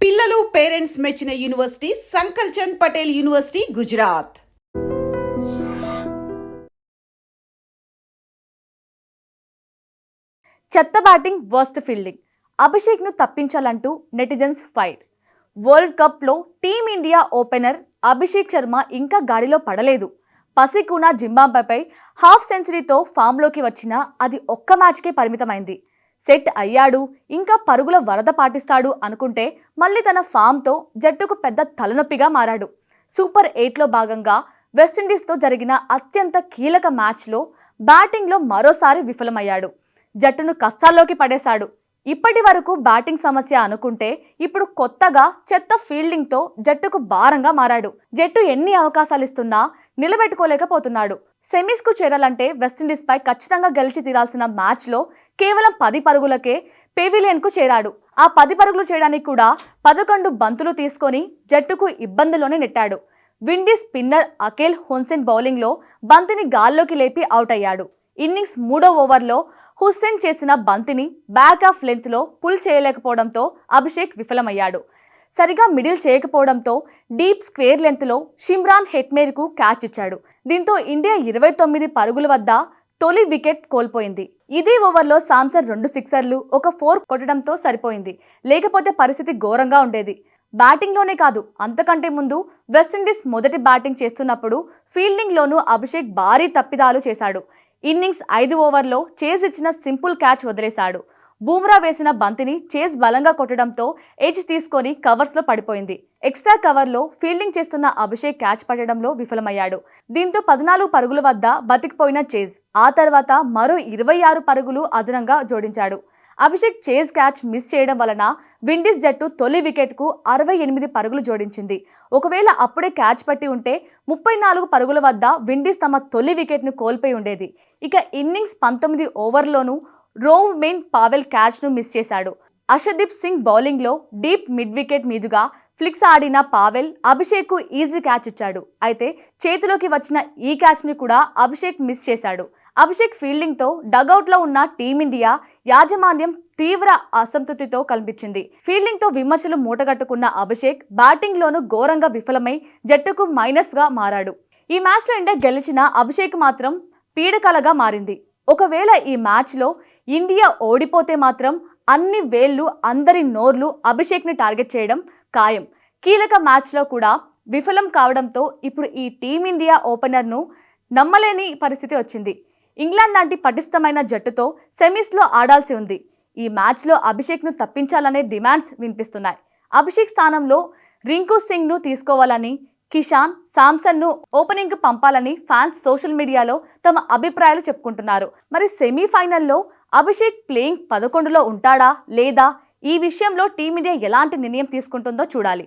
పిల్లలు పేరెంట్స్ మెచ్చిన university సంకల్ Chand Patel university Gujarat. చెత్త బ్యాటింగ్, వర్స్ట్ ఫీల్డింగ్, అభిషేక్ ను తప్పించాలంటూ నెటిజన్స్ ఫైర్. వరల్డ్ కప్ లో టీమిండియా ఓపెనర్ అభిషేక్ శర్మ ఇంకా గాడిలో పడలేదు. పసికూనా జింబాబ్వేపై హాఫ్ సెంచరీతో ఫామ్లోకి వచ్చినా అది ఒక్క మ్యాచ్కే పరిమితమైంది. సెట్ అయ్యాడు, ఇంకా పరుగుల వరద పాటిస్తాడు అనుకుంటే మళ్ళీ తన ఫామ్తో జట్టుకు పెద్ద తలనొప్పిగా మారాడు. సూపర్ 8లో భాగంగా వెస్టిండీస్తో జరిగిన అత్యంత కీలక మ్యాచ్లో బ్యాటింగ్లో మరోసారి విఫలమయ్యాడు. జట్టును కష్టాల్లోకి పడేశాడు. ఇప్పటి వరకు బ్యాటింగ్ సమస్య అనుకుంటే ఇప్పుడు కొత్తగా చెత్త ఫీల్డింగ్తో జట్టుకు భారంగా మారాడు. జట్టు ఎన్ని అవకాశాలు ఇస్తున్నా నిలబెట్టుకోలేకపోతున్నాడు. సెమీస్కు చేరాలంటే వెస్టిండీస్పై ఖచ్చితంగా గెలిచి తీరాల్సిన మ్యాచ్లో కేవలం 10 పరుగులకే పెవిలియన్కు చేరాడు. ఆ 10 పరుగులు చేయడానికి కూడా 11 బంతులు తీసుకొని జట్టుకు ఇబ్బందుల్లోనే నెట్టాడు. విండీస్ స్పిన్నర్ అకేల్ హుస్సేన్ బౌలింగ్లో బంతిని గాల్లోకి లేపి అవుట్ అయ్యాడు. ఇన్నింగ్స్ 3వ ఓవర్లో హుస్సేన్ చేసిన బంతిని బ్యాక్ ఆఫ్ లెంత్లో పుల్ చేయలేకపోవడంతో అభిషేక్ విఫలమయ్యాడు. సరిగా మిడిల్ చేయకపోవడంతో డీప్ స్క్వేర్ లెంత్లో షిమ్రాన్ హెట్మేర్కు క్యాచ్ ఇచ్చాడు. దీంతో ఇండియా 29 పరుగుల వద్ద తొలి వికెట్ కోల్పోయింది. ఇదే ఓవర్లో సామ్సన్ 2 సిక్సర్లు, ఒక 4 కొట్టడంతో సరిపోయింది. లేకపోతే పరిస్థితి ఘోరంగా ఉండేది. బ్యాటింగ్లోనే కాదు, అంతకంటే ముందు వెస్టిండీస్ మొదటి బ్యాటింగ్ చేస్తున్నప్పుడు ఫీల్డింగ్లోనూ అభిషేక్ భారీ తప్పిదాలు చేశాడు. ఇన్నింగ్స్ 5 ఓవర్లో చేజ్ ఇచ్చిన సింపుల్ క్యాచ్ వదిలేశాడు. బూమ్రా వేసిన బంతిని చేజ్ బలంగా కొట్టడంతో ఎడ్జ్ తీసుకొని కవర్స్లో పడిపోయింది. ఎక్స్ట్రా కవర్లో ఫీల్డింగ్ చేస్తున్న అభిషేక్ క్యాచ్ పట్టడంలో విఫలమయ్యాడు. దీంతో 14 పరుగుల వద్ద బతికిపోయిన చేజ్ ఆ తర్వాత మరో 26 పరుగులు అదనంగా జోడించాడు. అభిషేక్ చేజ్ క్యాచ్ మిస్ చేయడం వలన విండీస్ జట్టు తొలి వికెట్కు 68 పరుగులు జోడించింది. ఒకవేళ అప్పుడే క్యాచ్ పట్టి ఉంటే 34 పరుగుల వద్ద విండీస్ తమ తొలి వికెట్ను కోల్పోయి ఉండేది. ఇక ఇన్నింగ్స్ 19 ఓవర్లోనూ రోవ్మెన్ పావెల్ క్యాచ్ను మిస్ చేశాడు. అర్షదీప్ సింగ్ బౌలింగ్లో డీప్ మిడ్ వికెట్ మీదుగా ఫ్లిక్స్ ఆడిన పావెల్ అభిషేక్కు ఈజీ క్యాచ్ ఇచ్చాడు. అయితే చేతిలోకి వచ్చిన ఈ క్యాచ్ని కూడా అభిషేక్ మిస్ చేశాడు. అభిషేక్ ఫీల్డింగ్తో డగౌట్లో ఉన్న టీమిండియా యాజమాన్యం తీవ్ర అసంతృప్తితో కనిపించింది. ఫీల్డింగ్తో విమర్శలు మూటగట్టుకున్న అభిషేక్ బ్యాటింగ్లోనూ ఘోరంగా విఫలమై జట్టుకు మైనస్గా మారాడు. ఈ మ్యాచ్లో ఇండియా గెలిచిన అభిషేక్ మాత్రం పీడకలగా మారింది. ఒకవేళ ఈ మ్యాచ్లో ఇండియా ఓడిపోతే మాత్రం అన్ని వేళ్లు, అందరి నోర్లు అభిషేక్ని టార్గెట్ చేయడం ఖాయం. కీలక మ్యాచ్లో కూడా విఫలం కావడంతో ఇప్పుడు ఈ టీమిండియా ఓపెనర్ను నమ్మలేని పరిస్థితి వచ్చింది. ఇంగ్లాండ్ లాంటి పటిష్టమైన జట్టుతో సెమీస్లో ఆడాల్సి ఉంది. ఈ మ్యాచ్లో అభిషేక్ను తప్పించాలనే డిమాండ్స్ వినిపిస్తున్నాయి. అభిషేక్ స్థానంలో రింకు సింగ్ను తీసుకోవాలని, కిషాన్, సామ్సన్ను ఓపెనింగ్కు పంపాలని ఫ్యాన్స్ సోషల్ మీడియాలో తమ అభిప్రాయాలు చెప్పుకుంటున్నారు. మరి సెమీఫైనల్లో అభిషేక్ ప్లేయింగ్ 11లో ఉంటాడా లేదా? ఈ విషయంలో టీమిండియా ఎలాంటి నిర్ణయం తీసుకుంటుందో చూడాలి.